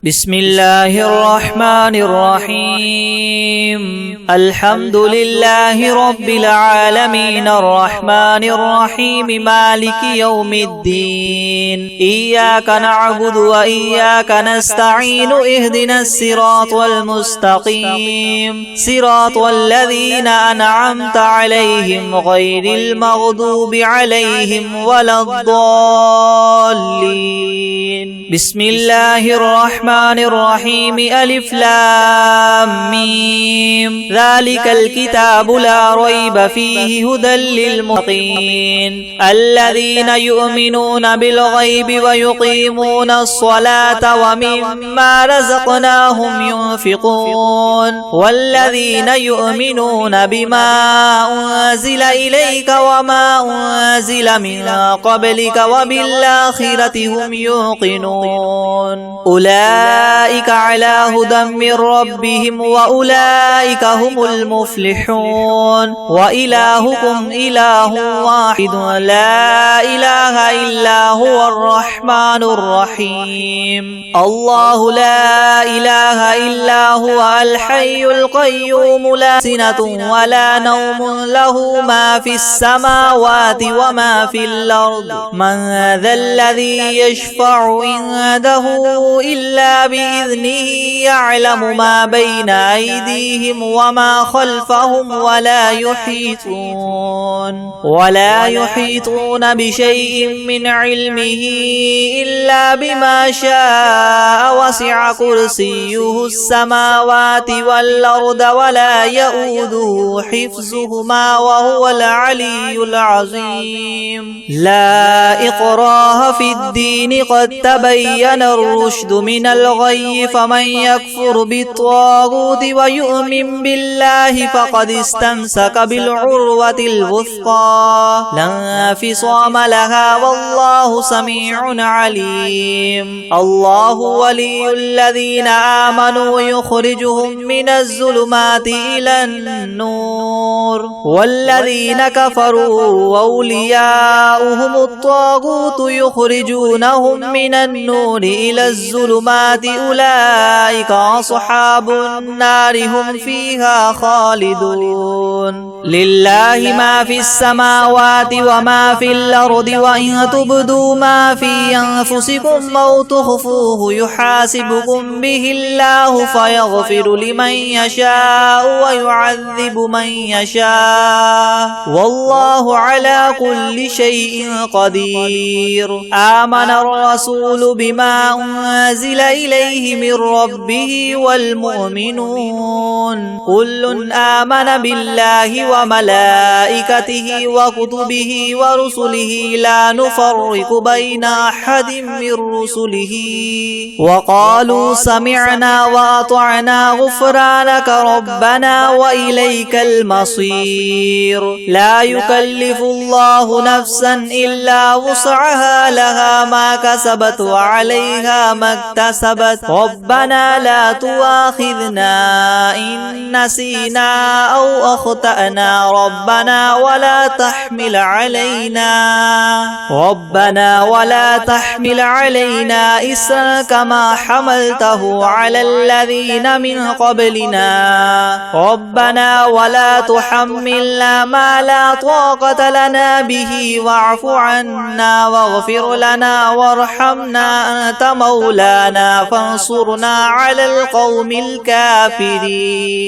بسم الله الرحمن الرحيم الحمد لله رب العالمين الرحمن الرحيم مالك يوم الدين إياك نعبد وإياك نستعين اهدنا الصراط المستقيم صراط الذين أنعمت عليهم غير المغضوب عليهم ولا الضالين بسم الله الرحمن الرحيم ألف لام ميم ذلك الكتاب لا ريب فيه هدى للمتقين الذين يؤمنون بالغيب ويقيمون الصلاة ومما رزقناهم ينفقون والذين يؤمنون بما أنزل إليك وما أنزل من قبلك وبالآخرة هم يوقنون أولئك على هدى من ربهم وأولئك هم المفلحون وإلهكم إله واحد لا إله إلا هو الرحمن الرحيم الله لا إله إلا هو الحي القيوم لا سنة ولا نوم له ما في السماوات وما في الأرض من ذا الذي يشفع عنده إلا بإذنه يعلم ما بين أيديهم وما خلفهم ولا يحيطون بشيء من علمه إلا بما شاء وسع كرسيه السماوات والأرض ولا يؤوده حفظهما وهو العلي العظيم لا إكراه في الدين قد تبين الرشد من الغي فمن يكفر بالطاغوت ويؤمن بالله فقد استمسك بالعروة الوثقى لا انفصام لها والله سميع عليم الله ولي الذين آمنوا يخرجهم من الظلمات إلى النور والذين كفروا أولياؤهم الطاغوت يخرجونهم من النور إلى الظلمات أولئك أصحاب النار هم فيها خالدون لله ما في السماوات وما في الأرض وإن تبدوا ما في أنفسكم أو تخفوه يحاسبكم به الله فيغفر لمن يشاء ويعذب من يشاء والله على كل شيء قدير آمن الرسول بما أنزل إليه من ربه والمؤمنون كل آمن بالله وملائكته وكتبه ورسله لا نفرق بين أحد من رسله وقالوا سمعنا وأطعنا غفرانك ربنا وإليك المصير لا يكلف الله نفسا إلا وسعها لها ما كسبت وعليها ما اكتسبت ربنا لا تؤاخذنا إن نسينا أو أخطأنا ربنا ولا تحمل علينا إسرا كما حملته على الذين من قبلنا ربنا ولا تحملنا ما لا طاقة لنا به واعف عنا واغفر لنا وارحمنا أنت مولانا فانصرنا على القوم الكافرين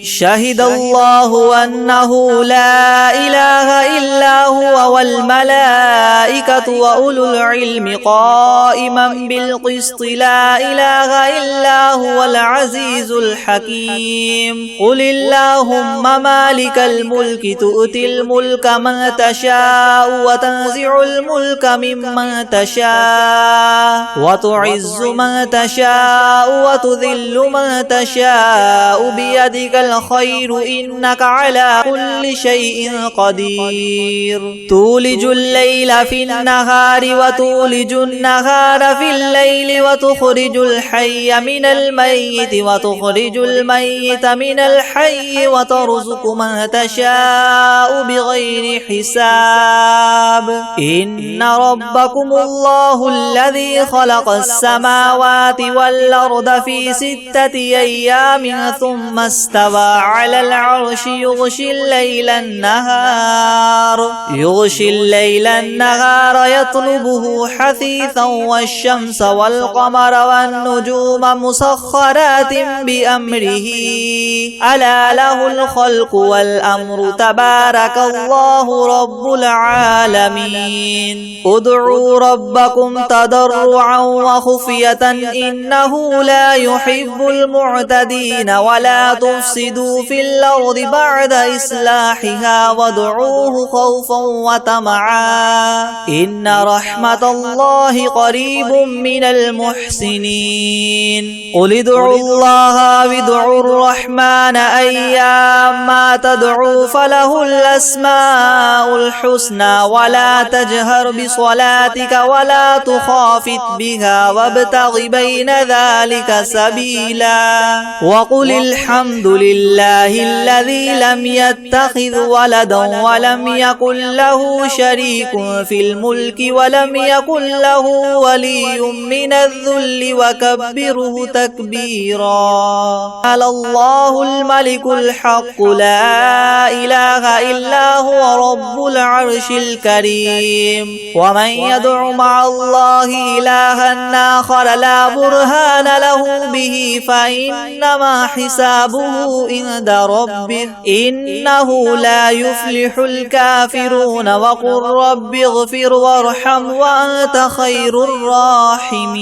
شهد الله أنه لا إله إلا هو والملائكة وأولو العلم قائما بالقسط لا إله إلا هو العزيز الحكيم قل اللهم مالك الملك تؤتي الملك من تشاء وتنزع الملك ممن تشاء وتعز من تشاء وتذل من تشاء بيدك الخير إنك على كل شيء قدير تولج الليل في النهار وتولج النهار في الليل وتخرج الحي من الميت وتخرج الميت من الحي وترزق من تشاء بغير حساب إن ربكم الله الذي خلق السماوات السماوات والأرض في 6 أيام ثم استوى على العرش يغشي الليل النهار يطلبه حثيثا والشمس والقمر والنجوم مسخرات بأمره ألا له الخلق والأمر تبارك الله رب العالمين ادعوا ربكم تضرعا وخفية إنه لا يحب المعتدين ولا تفسدوا في الأرض بعد إصلاحها وادعوه خوفا وطمعا إن رحمة الله قريب من المحسنين قل ادعوا الله وادعوا الرحمن أيما تدعوا فله الأسماء الحسنى ولا تجهر بصلاتك ولا تخافت بها وابتغ بين ذلك سبيلا وقل الحمد لله الذي لم يتخذ ولدا ولم يكن له شريك في الملك ولم يكن له ولي من الذل وكبره تكبيرا على الله الملك الحق لا إله إلا هو رب العرش الكريم ومن يدع مع الله إلها آخر لا برهان له به فإنما حسابه عند ربه إنه لا يفلح الكافرون وقل رب اغفر وارحم وأنت خير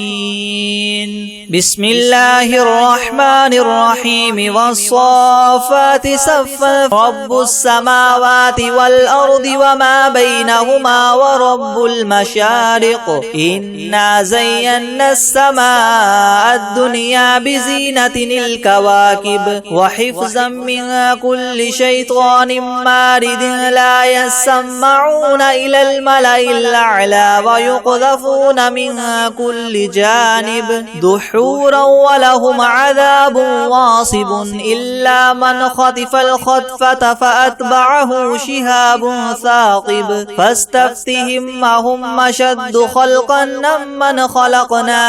الراحمين بسم الله الرحمن الرحيم والصافات صفا رب السماوات والأرض وما بينهما ورب المشارق إنا زينا السماء الدنيا بزينة الكواكب وحفظا من كل شيطان مارد لا يسمعون إلى الملأ الأعلى ويقذفون من كل جانب دحورا ولهم عذاب واصب إلا من خطف الخطفة فأتبعه شهاب ثاقب فاستفتهم أهم أشد خلقا ممن خلقنا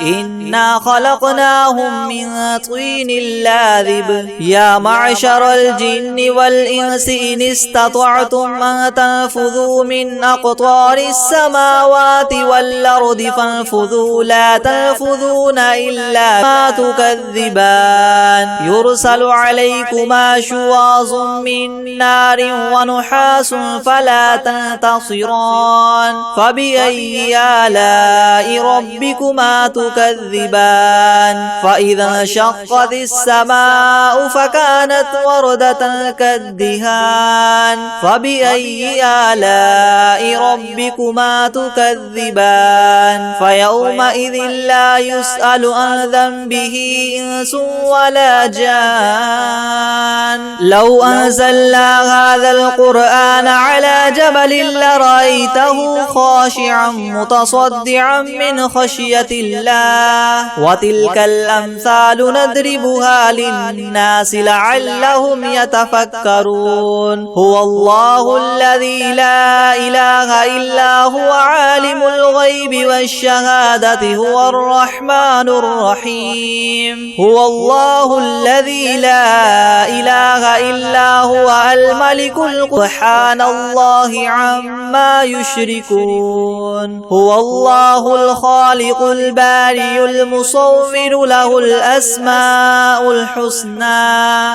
إنا خلقناهم من طين لاذب يا معشر الجن والإنس إن استطعتم أن تنفذوا من أقطار السماوات والأرض فانفذوا لا تنفذون إلا ما تكذبان يرسل عليكما شواظ من نار ونحاس فلا تنتصران فبأي آلاء ربكما تكذبان فإذا انشقت السماء فكانت وردة كالدهان فبأي آلاء ربكما تكذبان فيومئذ لا يسأل عن ذنبه إنس ولا جان لو أنزلنا هذا القرآن على جبل لرأيته خاشعا متصدعا من خشية الله وتلك الأمثال نضربها للناس لعلهم يتفكرون هو الله الذي لا إله إلا هو عالم الغيب والشهادة هو الرحمن الرحيم هو الله الذي لا إله إلا هو الملك سبحان الله عما يشركون هو الله الخالق البارئ المصور له الأسماء الحسنى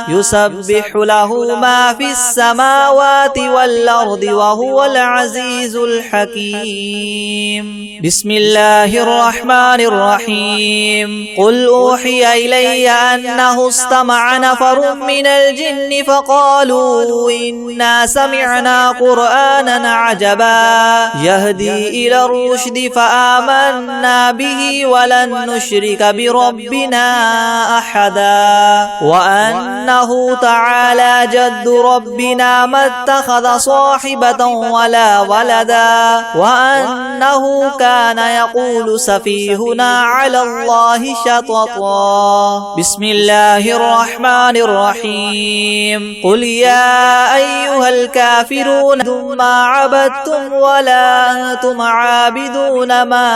يسبح له ما في السماوات والأرض وهو العزيز الحكيم بسم الله الرحمن الرحيم قل أوحي إلي أنه استمع نفر من الجن فقالوا إنا سمعنا قرآنا عجبا يهدي إلى الرشد فآمنا به ولن نشرك بربنا أحدا وأنه تعالى جد ربنا ما اتخذ صاحبة ولا ولدا وأنه كان يقول سفيهنا على الله شططا. بسم الله الرحمن الرحيم. قل يا أيها الكافرون ما عبدتم ولا أنتم عابدون ما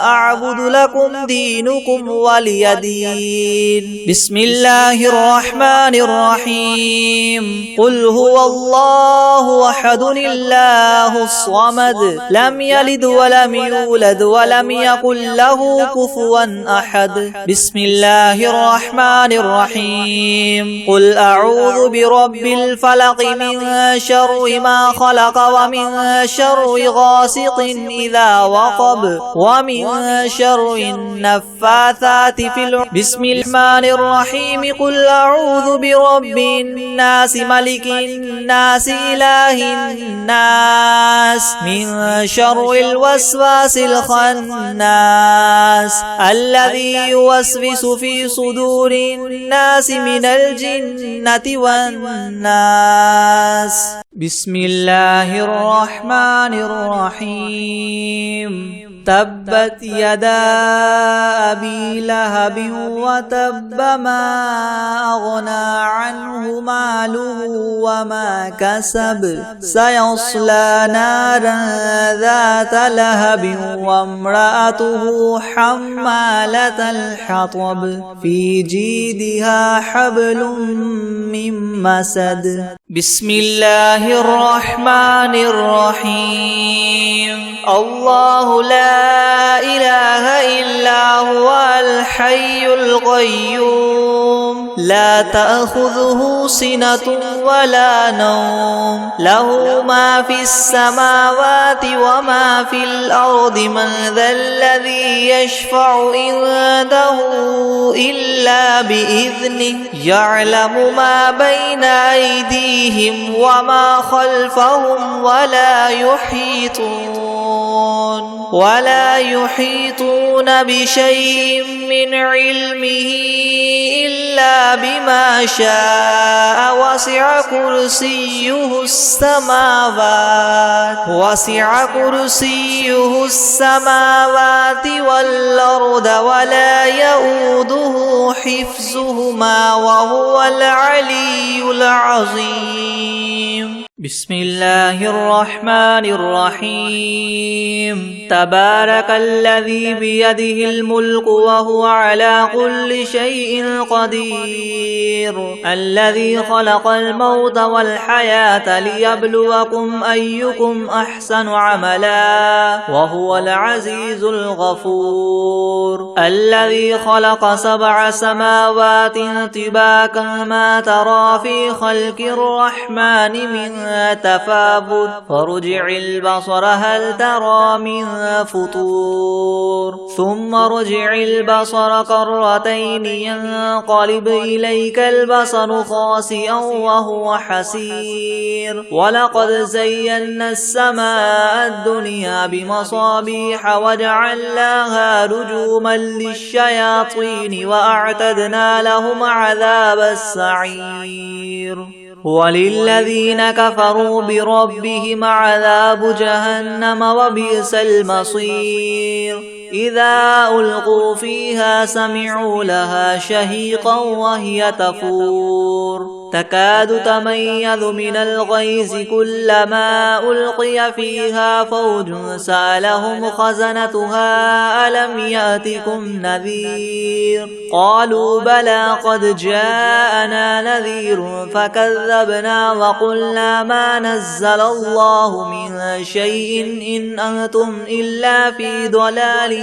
أعبد لكم دينكم ولي دين. بسم الله الرحمن الرحيم. قل هو الله أحد الله الصمد لم يلد ولم يولد ولم يكن له كفوا أحد. بسم الله الرحمن الرحيم. قل أعوذ برب الفلق من شر ما خلق ومن شر غاسق إذا وقب ومن شر النفاثات في العقد. بسم الرحمن الرحيم. قل أعوذ برب الناس ملك الناس إله الناس من شر الوسواس الخناس الذي يوسوس في صدور الناس من الجنة والناس. بسم الله الرحمن الرحيم. تبت يدا أبي لهب وتب ما أغنى عنه ماله وما كسب سيصلى نارا ذات لهب وامرأته حمالة الحطب في جيدها حبل من مسد. بسم الله الرحمن الرحيم. الله لا إله إلا هو الحي القيوم لا تأخذه سنة ولا نوم له ما في السماوات وما في الأرض. من ذا الذي يشفع عنده إلا بإذنه يعلم ما بين أيديهم وما خلفهم ولا يحيطون بشيء من علمه إلا بما شاء وسع كرسيه السماوات والأرض ولا يؤوده حفظهما وهو العلي العظيم. بسم الله الرحمن الرحيم. تبارك الذي بيده الملك وهو على كل شيء قدير الذي خلق الموت والحياة ليبلوكم أيكم أحسن عملا وهو العزيز الغفور. الذي خلق 7 سماوات طباقا ما ترى في خلق الرحمن من تفاوت فارجع البصر هل ترى من فطور ثم ارجع البصر كرتين ينقلب إليك البصر خاسئا وهو حسير. ولقد زينا السماء الدنيا بمصابيح وجعلناها رجوما للشياطين وأعتدنا لهم عذاب السعير. وللذين كفروا بربهم عذاب جهنم وبئس المصير. إذا ألقوا فيها سمعوا لها شهيقا وهي تفور تكاد تميز من الغيظ كلما ألقي فيها فوج سألهم خزنتها ألم يأتكم نذير قالوا بلى قد جاءنا نذير فكذبنا وقلنا ما نزل الله من شيء إن أنتم إلا في ضلال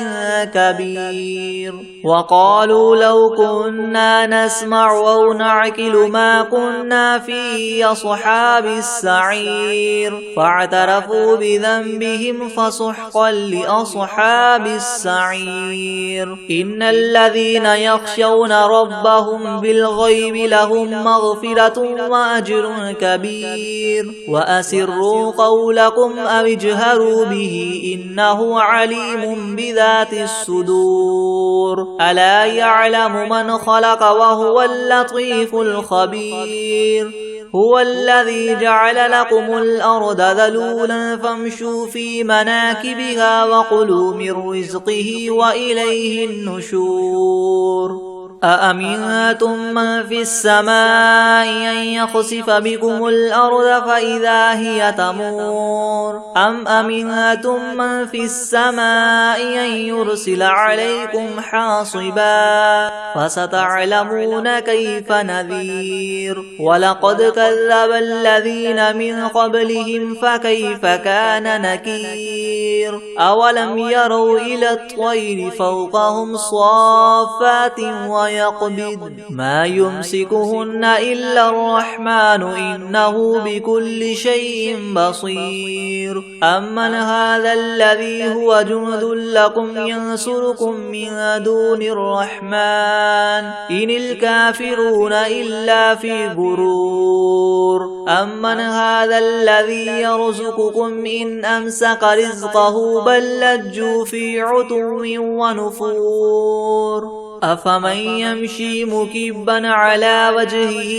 كبير. وقالوا لو كنا نسمع أو نعقل ما كنا في أصحاب السعير فاعترفوا بذنبهم فسحقا لأصحاب السعير. إن الذين يخشون ربهم بالغيب لهم مغفرة وأجر كبير. وأسروا قولكم أو اجهروا به إنه عليم بذات الصدور. ألا يعلم من خلق وهو اللطيف الخبير. هو الذي جعل لكم الأرض ذلولا فامشوا في مناكبها وكلوا من رزقه وإليه النشور أأمنتم من في السماء أن يخسف بكم الأرض فإذا هي تمور أم أمنتم من في السماء أن يرسل عليكم حاصبا فستعلمون كيف نذير ولقد كذب الذين من قبلهم فكيف كان نكير أولم يروا إلى الطير فوقهم صافات ويقبض ما يمسكهن إلا الرحمن إنه بكل شيء بصير أمن هذا الذي هو جند لكم ينصركم من دون الرحمن إن الكافرون إلا في غرور أمن هذا الذي يرزقكم إن أمسك رزقه بل لجوا في عتو ونفور أفمن يمشي مكبا على وجهه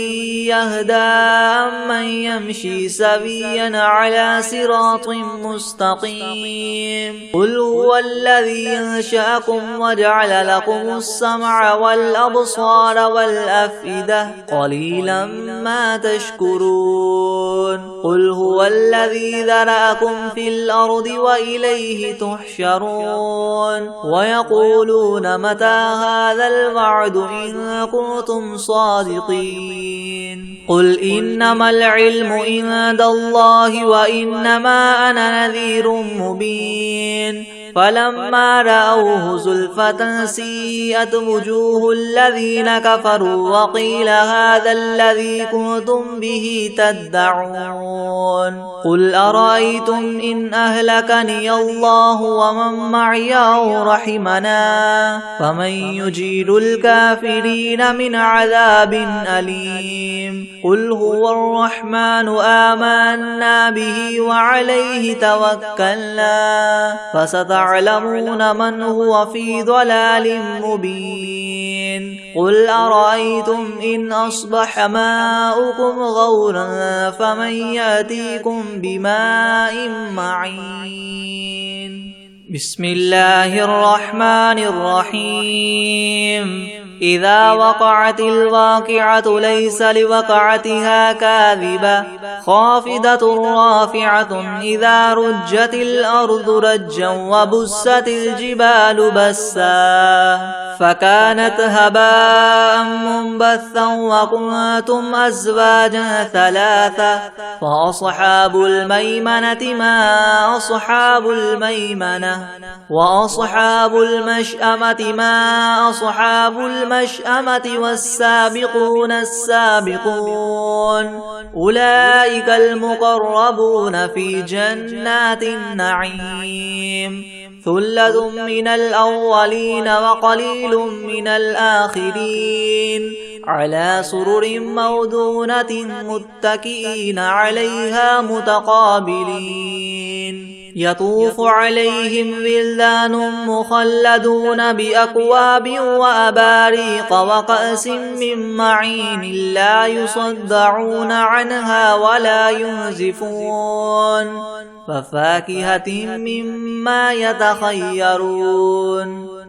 يهدى أمن يمشي سويا على صراط مستقيم قل هو الذي أنشأكم وجعل لكم السمع والأبصار والأفئدة قليلا ما تشكرون قل هو الذي ذرأكم في الأرض وإليه تحشرون ويقولون متى هذا الوعد إن كنتم صادقين قل إنما العلم عند الله وإنما أنا نذير مبين فلما رأوه زلفة سيئت وجوه الذين كفروا وقيل هذا الذي كنتم به تدعون قل أرأيتم إن أهلكني الله ومن معي أو رحمنا فمن يجير الكافرين من عذاب أليم قل هو الرحمن آمنا به وعليه توكلنا فستعلمون من هو في ضلال مبين قل أرأيتم إن أصبح ماؤكم غورا فمن يأتيكم بماء معين بسم الله الرحمن الرحيم إذا وقعت الواقعة ليس لوقعتها كاذبة خافضة رافعة إذا رجت الأرض رجا وبست الجبال بسا فكانت هباء منبثا وكنتم أزواجا ثلاثة فأصحاب الميمنة ما أصحاب الميمنة وأصحاب المشأمة ما أصحاب المشأمة والسابقون السابقون أولئك المقربون في جنات النعيم ثلة من الأولين وقليل من الآخرين على سرر موضونة متكئين عليها متقابلين يطوف عليهم ولدان مخلدون بأكواب وأباريق وكأس من معين لا يصدعون عنها ولا ينزفون وفاكهة مما يتخيرون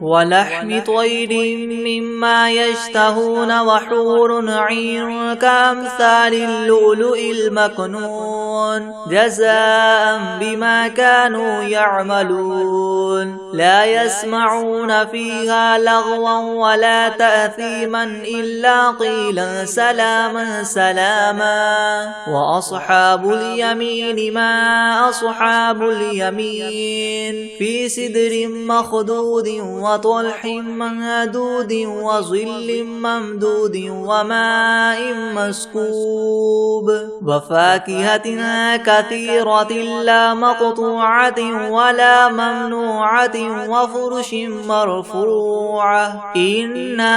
ولحم طير مما يشتهون وحور عين كأمثال اللؤلؤ المكنون جزاء بما كانوا يعملون لا يسمعون فيها لغوا ولا تأثيما إلا قيلا سلاما سلاما وأصحاب اليمين ما أصحاب اليمين في سدر مخدود وطلح منضود وظل ممدود وماء مسكوب وفاكهة كثيرة لا مقطوعة ولا ممنوعة وفرش مرفوعة إنا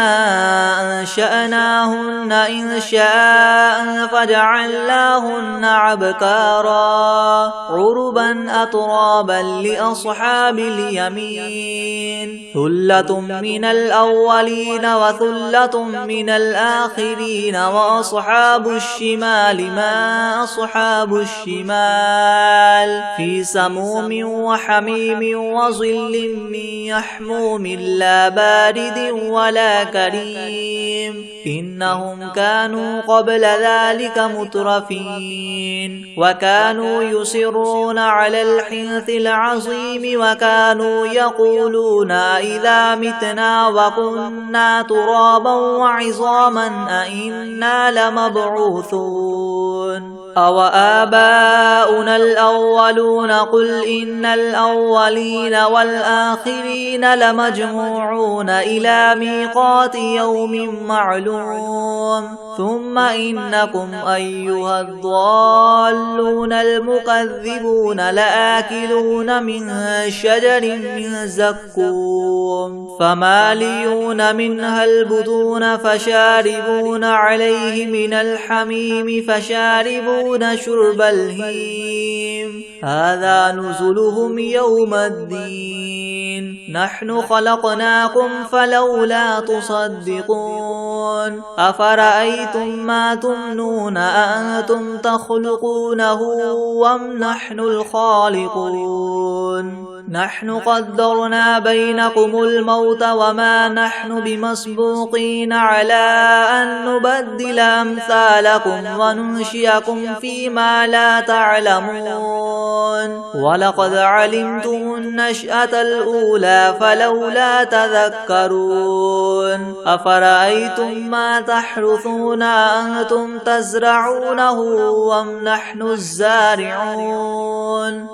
أنشأناهن إنشاء فجعلناهن عبكارا عربا أترابا لأصحاب اليمين ثلة من الأولين وثلة من الآخرين وأصحاب الشمال ما أصحاب الشمال في سموم وحميم وظل من يحموم لا بارد ولا كريم إنهم كانوا قبل ذلك مترفين وكانوا يصرون على الحنث العظيم وكانوا يقولون إذا متنا وكنا ترابا وعظاما أئنا لمبعوثون أو آباؤنا الأولون قل إن الأولين والآخرين لمجموعون إلى ميقات يوم معلوم ثم إنكم أيها الضالون المكذبون لآكلون من شجر من زقوم فماليون منها البطون فشاربون عليه من الحميم فشاربون شرب الهيم هذا نزلهم يوم الدين نحن خلقناكم فلولا تصدقون أفرأيتم ما تمنون أأنتم تخلقونه أم نحن الخالقون نحن قدرنا بينكم الموت وما نحن بمسبوقين على أن نبدل أمثالكم وننشئكم فيما لا تعلمون ولقد علمتم النشأة الأولى فلولا تذكرون أفرأيتم ما تحرثون أنتم تزرعونه أم نحن الزارعون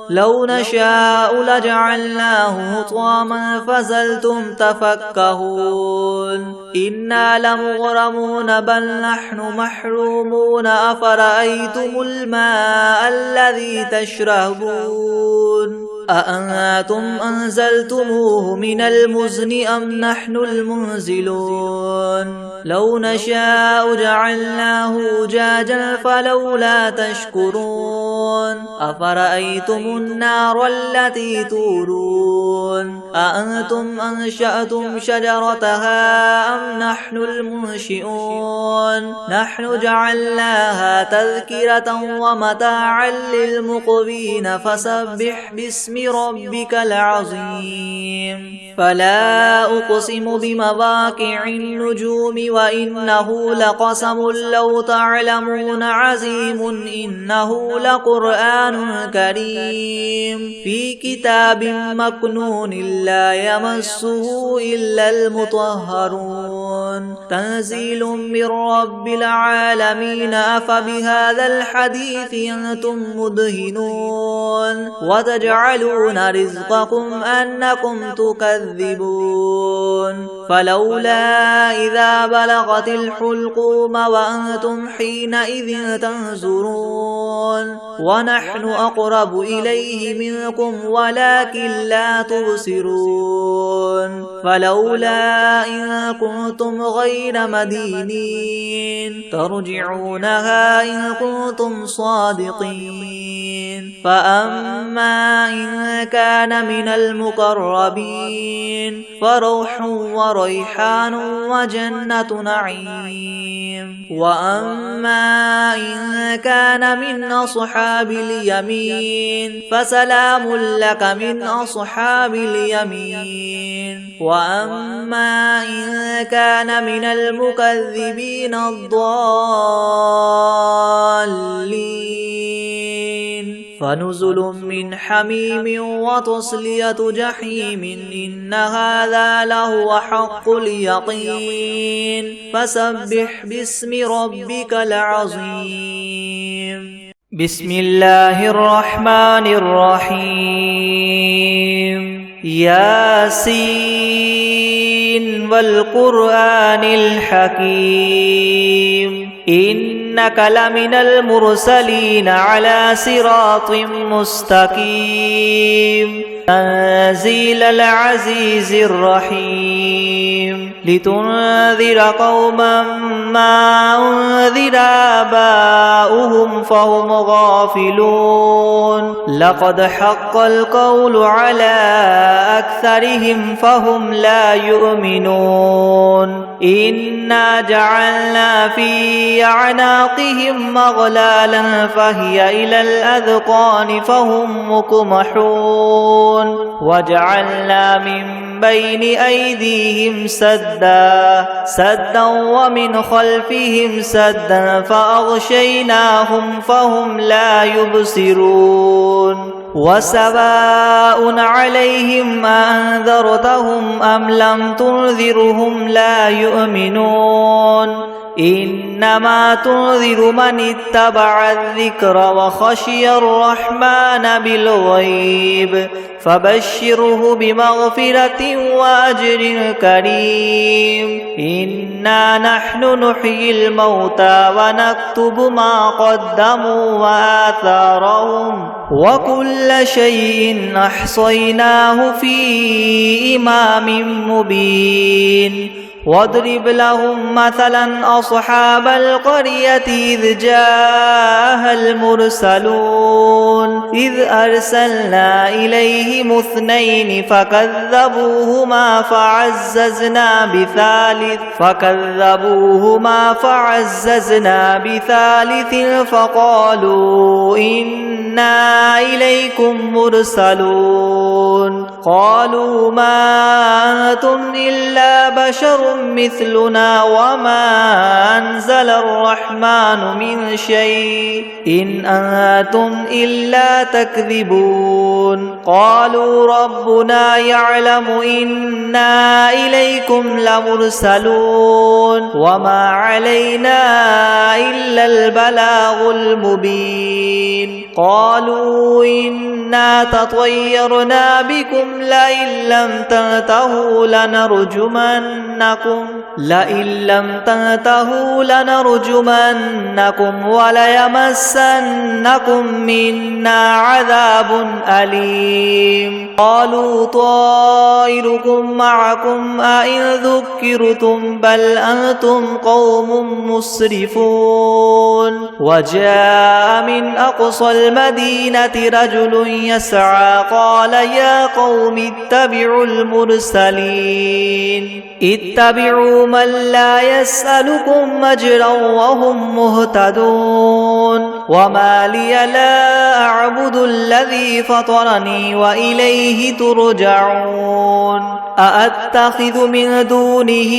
لو نشاء لجعلناه حطاما فظلتم تفكهون إنا لمغرمون بل نحن محرومون أفرأيتم الماء الذي تشربون أأنتم أنزلتموه من المزن أم نحن المنزلون لو نشاء جعلناه أجاجا فلولا تشكرون أفرأيتم النار التي تورون أأنتم أنشأتم شجرتها أم نحن المنشئون نحن جعلناها تذكرة ومتاعا للمقوين فسبح باسم ربك العظيم فلا أقسم بمواقع النجوم وإنه لقسم لو تعلمون عظيم إنه لقرآن كريم في كتاب مكنون لا يمسه إلا المطهرون تنزيل من رب العالمين أفبهذا الحديث أنتم مدهنون وتجعلون رزقكم أنكم تكذبون فلولا إذا بلغت الحلقوم وأنتم حينئذ تنظرون ونحن أقرب إليه منكم ولكن لا تبصرون فلولا إن كنتم غير مدينين ترجعونها إن كنتم صادقين فأما إن كان من المقربين فروح وريحان وجنة نعيم وأما إن كان من أصحاب اليمين فسلام لك من أصحاب اليمين وأما إن كان من المكذبين الضالين فنزل من حميم وتصلية جحيم إن هذا لهو حق اليقين فسبح باسم ربك العظيم بسم الله الرحمن الرحيم ياسين والقرآن الحكيم إنك لمن المرسلين على صراط مستقيم تنزيل العزيز الرحيم لتنذر قوما ما أنذر آباؤهم فهم غافلون لقد حق القول على أكثرهم فهم لا يؤمنون إنا جعلنا في أعناقهم أغلالا فهي إلى الأذقان فهم مقمحون وجعلنا من بين أيديهم سدا ومن خلفهم سدا فأغشيناهم فهم لا يبصرون وسواء عليهم أنذرتهم أم لم تنذرهم لا يؤمنون إنما تنذر من اتبع الذكر وخشي الرحمن بالغيب فبشره بمغفرة وأجر كريم إنا نحن نحيي الموتى ونكتب ما قدموا وآثارهم وكل شيء أحصيناه في إمام مبين واضرب لهم مثلا أصحاب القرية إذ جاءها المرسلون إذ أرسلنا إليهم اثنين فكذبوهما بثالث فقالوا إنا إليكم مرسلون قالوا ما أنتم إلا بشر مثلنا وما أنزل الرحمن من شيء إن أنتم إلا تكذبون قالوا ربنا يعلم إنا إليكم لمرسلون وما علينا إلا البلاغ المبين قالوا إنا تطيرنا بكم لئن لم تنتهوا لنرجمنكم وليمسنكم منا عذاب أليم قالوا طائركم معكم أئن ذكرتم بل أنتم قوم مسرفون وجاء من أقصى المدينة رجل يسعى قال يا قوم اتبعوا المرسلين اتبعوا من لا يسألكم أجرا وهم مهتدون وما لي لا أعبد الذي فطرني وإليه ترجعون أأتخذ من دونه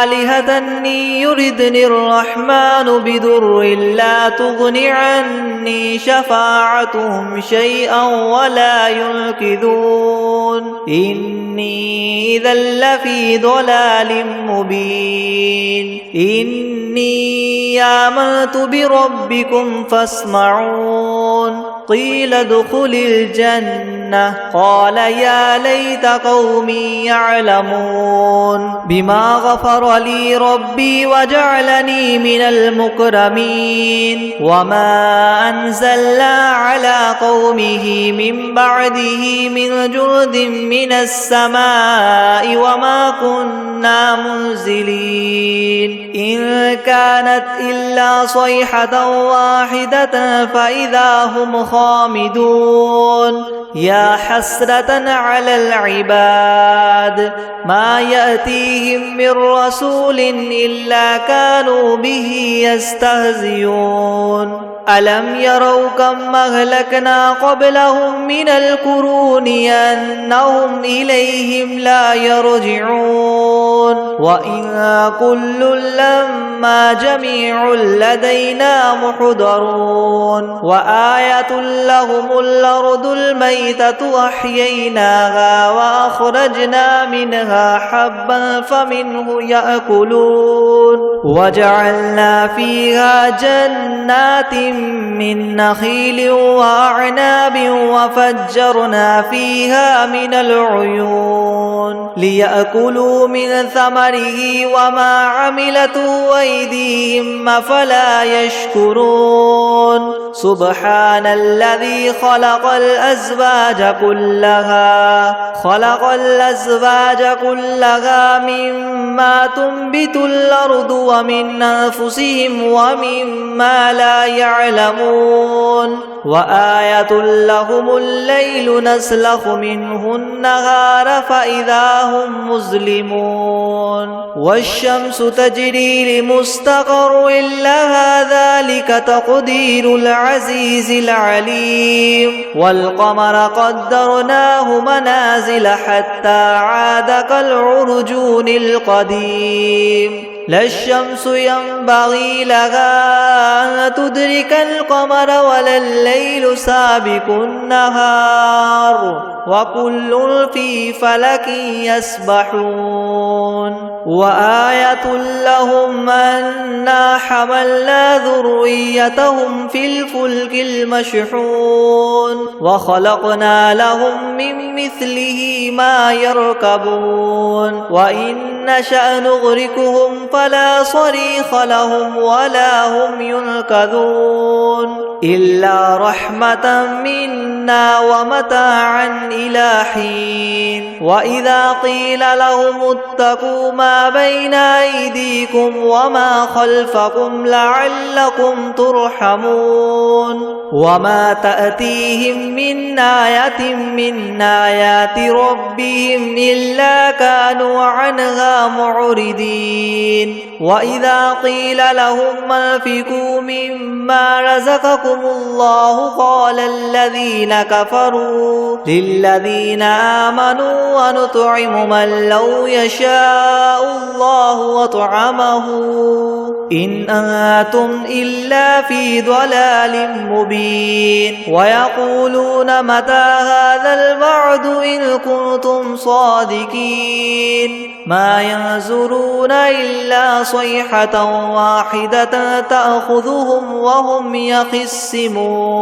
آلهة إن يردني الرحمن بضر لا تغن عني شفاعتهم شيئا ولا ينقذون إني إذا لفي ضلال مبين إني آمنت بربكم فاسمعون قيل ادخل الجنة قال يا ليت قومي يعلمون بما غفر لي ربي وجعلني من المكرمين وما أنزلنا على قومه من بعده من جند من السماء وما كنا منزلين إن كانت إلا صيحة واحدة فإذا هم خامدون يا حسرة على العباد ما يأتيهم من رسول إلا كانوا به يستهزئون ألم يروا كم أهلكنا قبلهم من القرون أنهم إليهم لا يرجعون وإن كل لما جميع لدينا محضرون وآية لهم الأرض الميتة أحييناها وأخرجنا منها حبا فمنه يأكلون وجعلنا فيها جنات من نخيل وأعناب وفجرنا فيها من العيون ليأكلوا من ثمره وما عملته أيديهم أفلا يشكرون سبحان الذي خلق الأزواج كلها مما تنبت الأرض ومن أنفسهم ومما لا يعلمون وآية لهم الليل نسلخ منه النهار فإذا هم مظلمون والشمس تجري لمستقر لها ذلك تقدير العزيز العليم والقمر قدرناه منازل حتى عاد كالعرجون القديم لا الشمس ينبغي لها أن تدرك القمر ولا الليل سابق النهار وكل في فلك يسبحون وآية لهم أنا حملنا ذريتهم في الفلك المشحون وخلقنا لهم من مثله ما يركبون وإن نشأ نغرقهم فلا صريخ لهم ولا هم ينقذون إلا رحمة منا ومتاعا إلى حين وإذا قيل لهم اتقوا ما بين أيديكم وما خلفكم لعلكم ترحمون وما تأتيهم من آية من آيات ربهم إلا كانوا عنها معرضين وإذا قيل لهم أنفقوا مما رزقكم الله قال الذين كفروا للذين آمنوا ونطعم من لو يشاء الله وطعمه إن أنتم إلا في ضلال مبين ويقولون متى هذا الوعد إن كنتم صادقين ما ينظرون إلا صيحة واحدة تأخذهم وهم يخصمون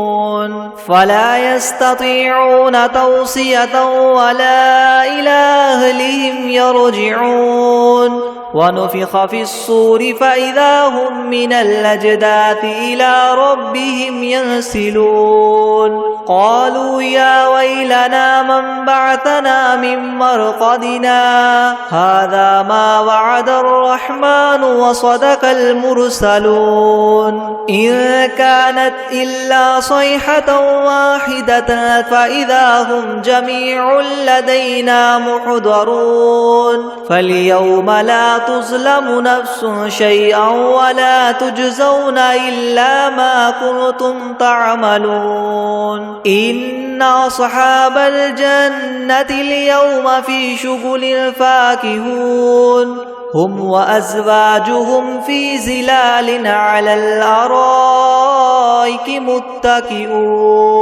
فلا يستطيعون توصية ولا إلى أهلهم يرجعون ونفخ في الصور فإذا هم من الأجداث إلى ربهم ينسلون قالوا يا ويلنا من بعثنا من مرقدنا هذا ما وعد الرحمن وصدق المرسلون إن كانت إلا صيحة واحدة فإذا هم جميع لدينا محضرون فاليوم لا تظلم نفس شيئا ولا تجزون إلا ما كنتم تعملون إن أصحاب الجنة اليوم في شغل فاكهون هم وأزواجهم في ظلال على الأرائك متكئون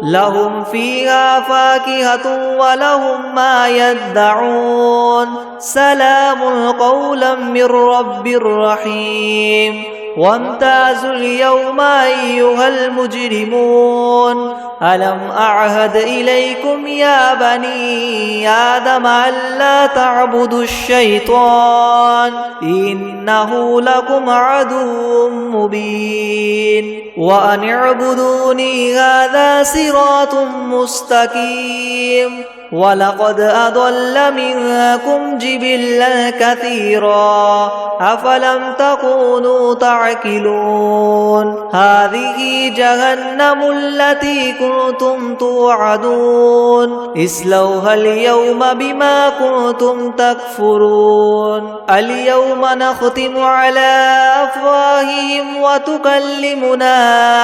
لهم فيها فاكهة ولهم ما يدعون سلام قولا من رب رحيم وامتازوا اليوم أيها المجرمون ألم أعهد إليكم يا بني آدم ألا تعبدوا الشيطان إنه لكم عدو مبين وأن اعبدوني هذا صراط مستقيم ولقد أضل منكم جبلا كثيرا أفلم تكونوا تعقلون هذه جهنم التي كنتم توعدون اصلوها اليوم بما كنتم تكفرون اليوم نختم على أفواههم وتكلمنا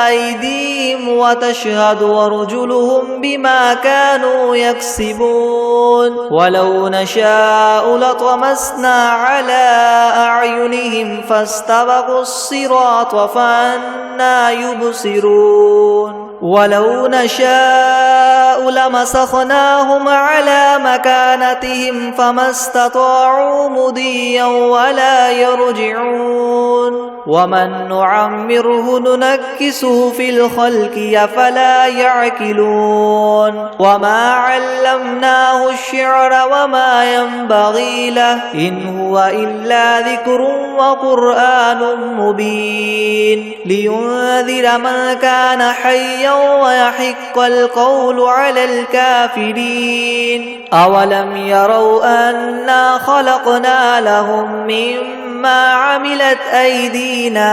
أيديهم وتشهد أرجلهم بما كانوا يكسبون ولو نشاء لطمسنا على أعينهم فاستبقوا الصراط فأنى يبصرون ولو نشاء لمسخناهم على مكانتهم فما استطاعوا مضيا ولا يرجعون ومن نعمره ننكسه في الخلق أفلا يعقلون وما علمناه الشعر وما ينبغي له إن هو إلا ذكر وقرآن مبين لينذر من كان حيا ويحق القول على الكافرين أولم يروا أنا خلقنا لهم مما عملت أيدينا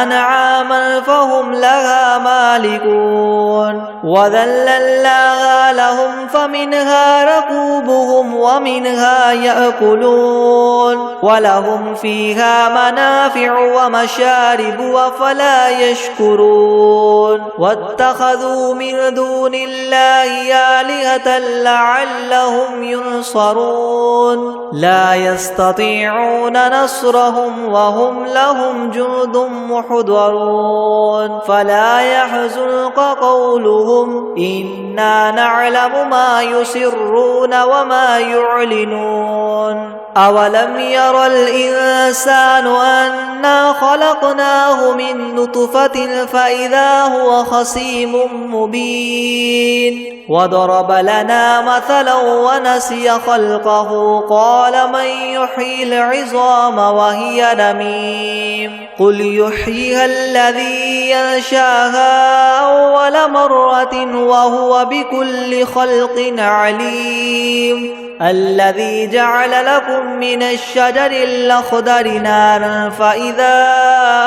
أنعاما فهم لها مالكون وذللناها لهم فمنها ركوبهم ومنها يأكلون ولهم فيها منافع ومشارب أفلا يشكرون واتخذوا من دون الله آلهة لعلهم ينصرون لا يستطيعون نصرهم وهم لهم جند محضرون فلا يحزنك قولهم إنا نعلم ما يسرون وما يعلنون أولم ير الإنسان أنا خلقناه من نطفة فإذا هو خصيم مبين وضرب لنا مثلا ونسي خلقه قال من يحيي العظام وهي رميم قل يحييها الذي ينشاها أول مرة وهو بكل خلق عليم الذي جعل لكم من الشجر الأخضر نارا فإذا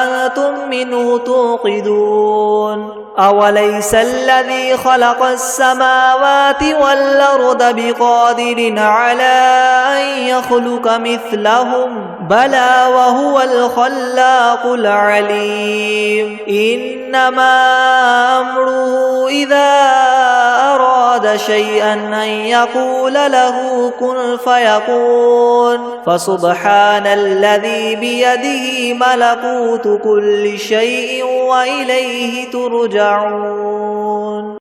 أنتم منه توقدون أوليس الذي خلق السماوات والأرض بقادر على أن يخلق مثلهم بلى وهو الخلاق العليم إنما أمره إذا أراد شيئا أن يقول له كن فيكون فسبحان الذي بيده ملكوت كل شيء وإليه ترجعون.